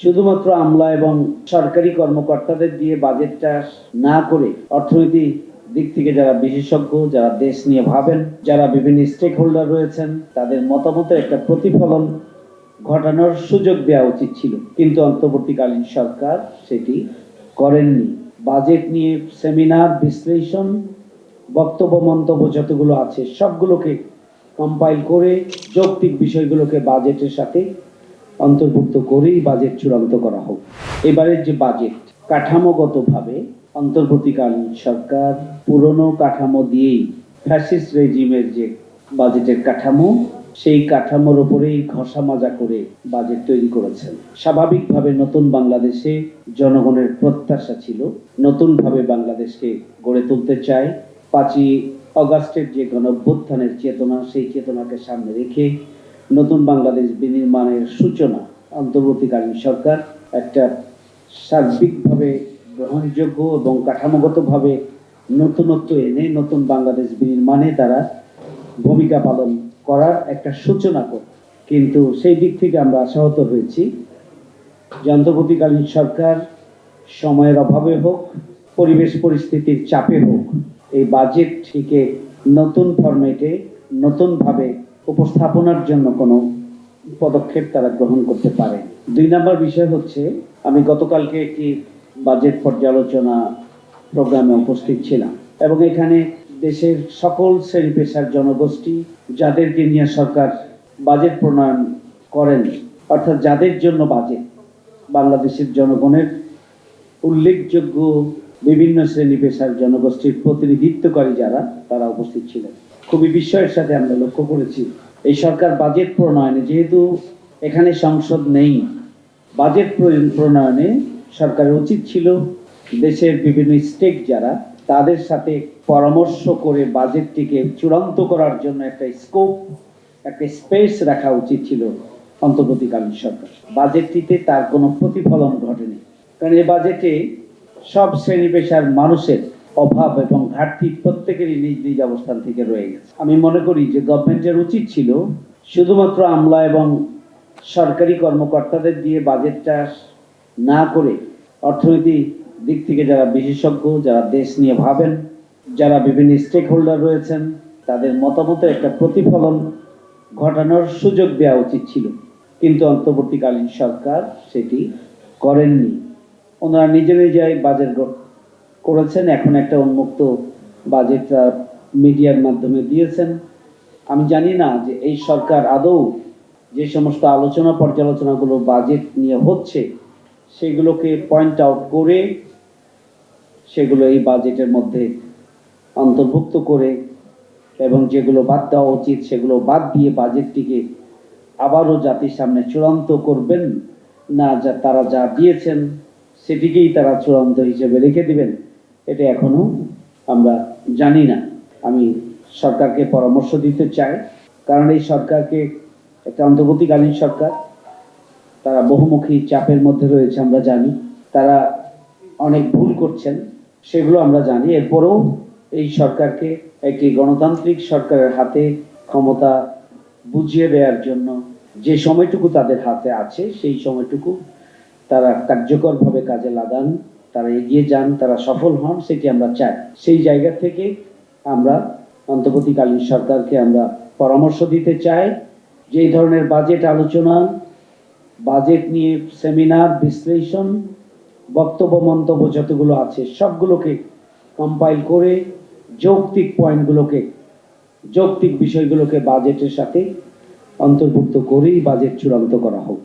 শুধুমাত্র আমলা এবং সরকারি কর্মকর্তাদের দিয়ে বাজেটটা না করে অর্থনীতি দিক থেকে যারা বিশেষজ্ঞ, যারা দেশ নিয়ে ভাবেন, যারা বিভিন্ন স্টেক হোল্ডার রয়েছেন, তাদের মতামতের একটা প্রতিফলন ঘটানোর সুযোগ দেওয়া উচিত ছিল, কিন্তু অন্তর্বর্তীকালীন সরকার সেটি করেননি। বাজেট নিয়ে সেমিনার, বিশ্লেষণ, বক্তব্য, মন্তব্য যতগুলো আছে সবগুলোকে কম্পাইল করে যৌক্তিক বিষয়গুলোকে বাজেটের সাথে অন্তর্ভুক্ত করেই বাজেট চূড়ান্ত করা হোক। এবারের যে বাজেট কাঠামোগতভাবে অন্তর্বর্তীকালীন সরকার পুরনো কাঠামো দিয়েই ফ্যাসিস্ট রেজিমের যে বাজেটের কাঠামো, সেই কাঠামোর উপরেই ঘষা মাজা করে বাজেট তৈরি করেছেন। স্বাভাবিকভাবে নতুন বাংলাদেশে জনগণের প্রত্যাশা ছিল, নতুনভাবে বাংলাদেশকে গড়ে তুলতে চায়। 5ই অগাস্টের যে গণঅভ্যুত্থানের চেতনা, সেই চেতনাকে সামনে রেখে নতুন বাংলাদেশ বিনির্মাণের সূচনা অন্তর্বর্তীকালীন সরকার একটা সার্বিকভাবে গ্রহণযোগ্য এবং কাঠামোগতভাবে নতুনত্ব এনে নতুন বাংলাদেশ বিনির্মাণে তারা ভূমিকা পালন করার একটা সূচনা করে। কিন্তু সেই দিক থেকে আমরা আশাহত হয়েছি যে অন্তর্বর্তীকালীন সরকার সময়ের অভাবে হোক, পরিবেশ পরিস্থিতির চাপে হোক, এই বাজেটটিকে নতুন ফরম্যাটে নতুনভাবে উপস্থাপনার জন্য কোনো পদক্ষেপ তারা গ্রহণ করতে পারে। 2 নম্বর বিষয় হচ্ছে, আমি গতকালকে একটি বাজেট পর্যালোচনা প্রোগ্রামে উপস্থিত ছিলাম এবং এখানে দেশের সকল শ্রেণী পেশার জনগোষ্ঠী, যাদেরকে নিয়ে সরকার বাজেট প্রণয়ন করেন, অর্থাৎ যাদের জন্য বাজেট, বাংলাদেশের জনগণের উল্লেখযোগ্য বিভিন্ন শ্রেণী পেশার জনগোষ্ঠীর প্রতিনিধিত্বকারী যারা, তারা উপস্থিত ছিলেন। খুবই বিস্ময়ের সাথে আমরা লক্ষ্য করেছি, এই সরকার বাজেট প্রণয়নে, যেহেতু এখানে সংসদ নেই, বাজেট প্রণয়নে সরকারের উচিত ছিল দেশের বিভিন্ন স্টেক যারা, তাদের সাথে পরামর্শ করে বাজেটটিকে চূড়ান্ত করার জন্য একটা স্কোপ, একটা স্পেস রাখা উচিত ছিল অন্তর্বর্তীকালীন সরকার। বাজেটটিতে তার কোনো প্রতিফলন ঘটেনি, কারণ এই বাজেটে সব শ্রেণী পেশার মানুষের অভাব এবং ঘাটতি প্রত্যেকেরই নিজ নিজ অবস্থান থেকে রয়ে গেছে। আমি মনে করি যে গভর্নমেন্টের উচিত ছিল শুধুমাত্র আমলা এবং সরকারি কর্মকর্তাদের দিয়ে বাজেটটা না করে অর্থনীতি দিক থেকে যারা বিশেষজ্ঞ, যারা দেশ নিয়ে ভাবেন, যারা বিভিন্ন স্টেক হোল্ডার রয়েছেন, তাদের মতামতের একটা প্রতিফলন ঘটানোর সুযোগ দেওয়া উচিত ছিল, কিন্তু অন্তর্বর্তীকালীন সরকার সেটি করেননি। ওনারা নিজে নিজেই বাজেট করেছেন, এখন একটা উন্মুক্ত বাজেট মিডিয়ার মাধ্যমে দিয়েছেন। আমি জানি না যে এই সরকার আদৌ যে সমস্ত আলোচনা পর্যালোচনাগুলো বাজেট নিয়ে হচ্ছে সেগুলোকে পয়েন্ট আউট করে সেগুলো এই বাজেটের মধ্যে অন্তর্ভুক্ত করে এবং যেগুলো বাদ দেওয়া উচিত সেগুলো বাদ দিয়ে বাজেটটিকে আবারও জাতির সামনে চূড়ান্ত করবেন না, যা তারা যা দিয়েছেন সেটিকেই তারা চূড়ান্ত হিসেবে রেখে দিবেন, এটা এখনো আমরা জানি না। আমি সরকারকে পরামর্শ দিতে চাই, কারণ এই সরকারকে একটা অন্তর্বর্তীকালীন সরকার, তারা বহুমুখী চাপের মধ্যে রয়েছে, আমরা জানি তারা অনেক ভুল করছেন, সেগুলো আমরা জানি। এরপরেও এই সরকারকে একটি গণতান্ত্রিক সরকারের হাতে ক্ষমতা বুঝিয়ে দেওয়ার জন্য যে সময়টুকু তাদের হাতে আছে সেই সময়টুকু তারা কার্যকরভাবে কাজে লাগান, তারা এগিয়ে যান, তারা সফল হন, সেটি আমরা চাই। সেই জায়গা থেকে আমরা অন্তর্বর্তীকালীন সরকারকে আমরা পরামর্শ দিতে চাই যে এই ধরনের বাজেট আলোচনা, বাজেট নিয়ে সেমিনার, বিশ্লেষণ, বক্তব্য, মন্তব্য যতগুলো আছে সবগুলোকে কম্পাইল করে যৌক্তিক পয়েন্টগুলোকে, যৌক্তিক বিষয়গুলোকে বাজেটের সাথে অন্তর্ভুক্ত করেই বাজেট চূড়ান্ত করা হোক।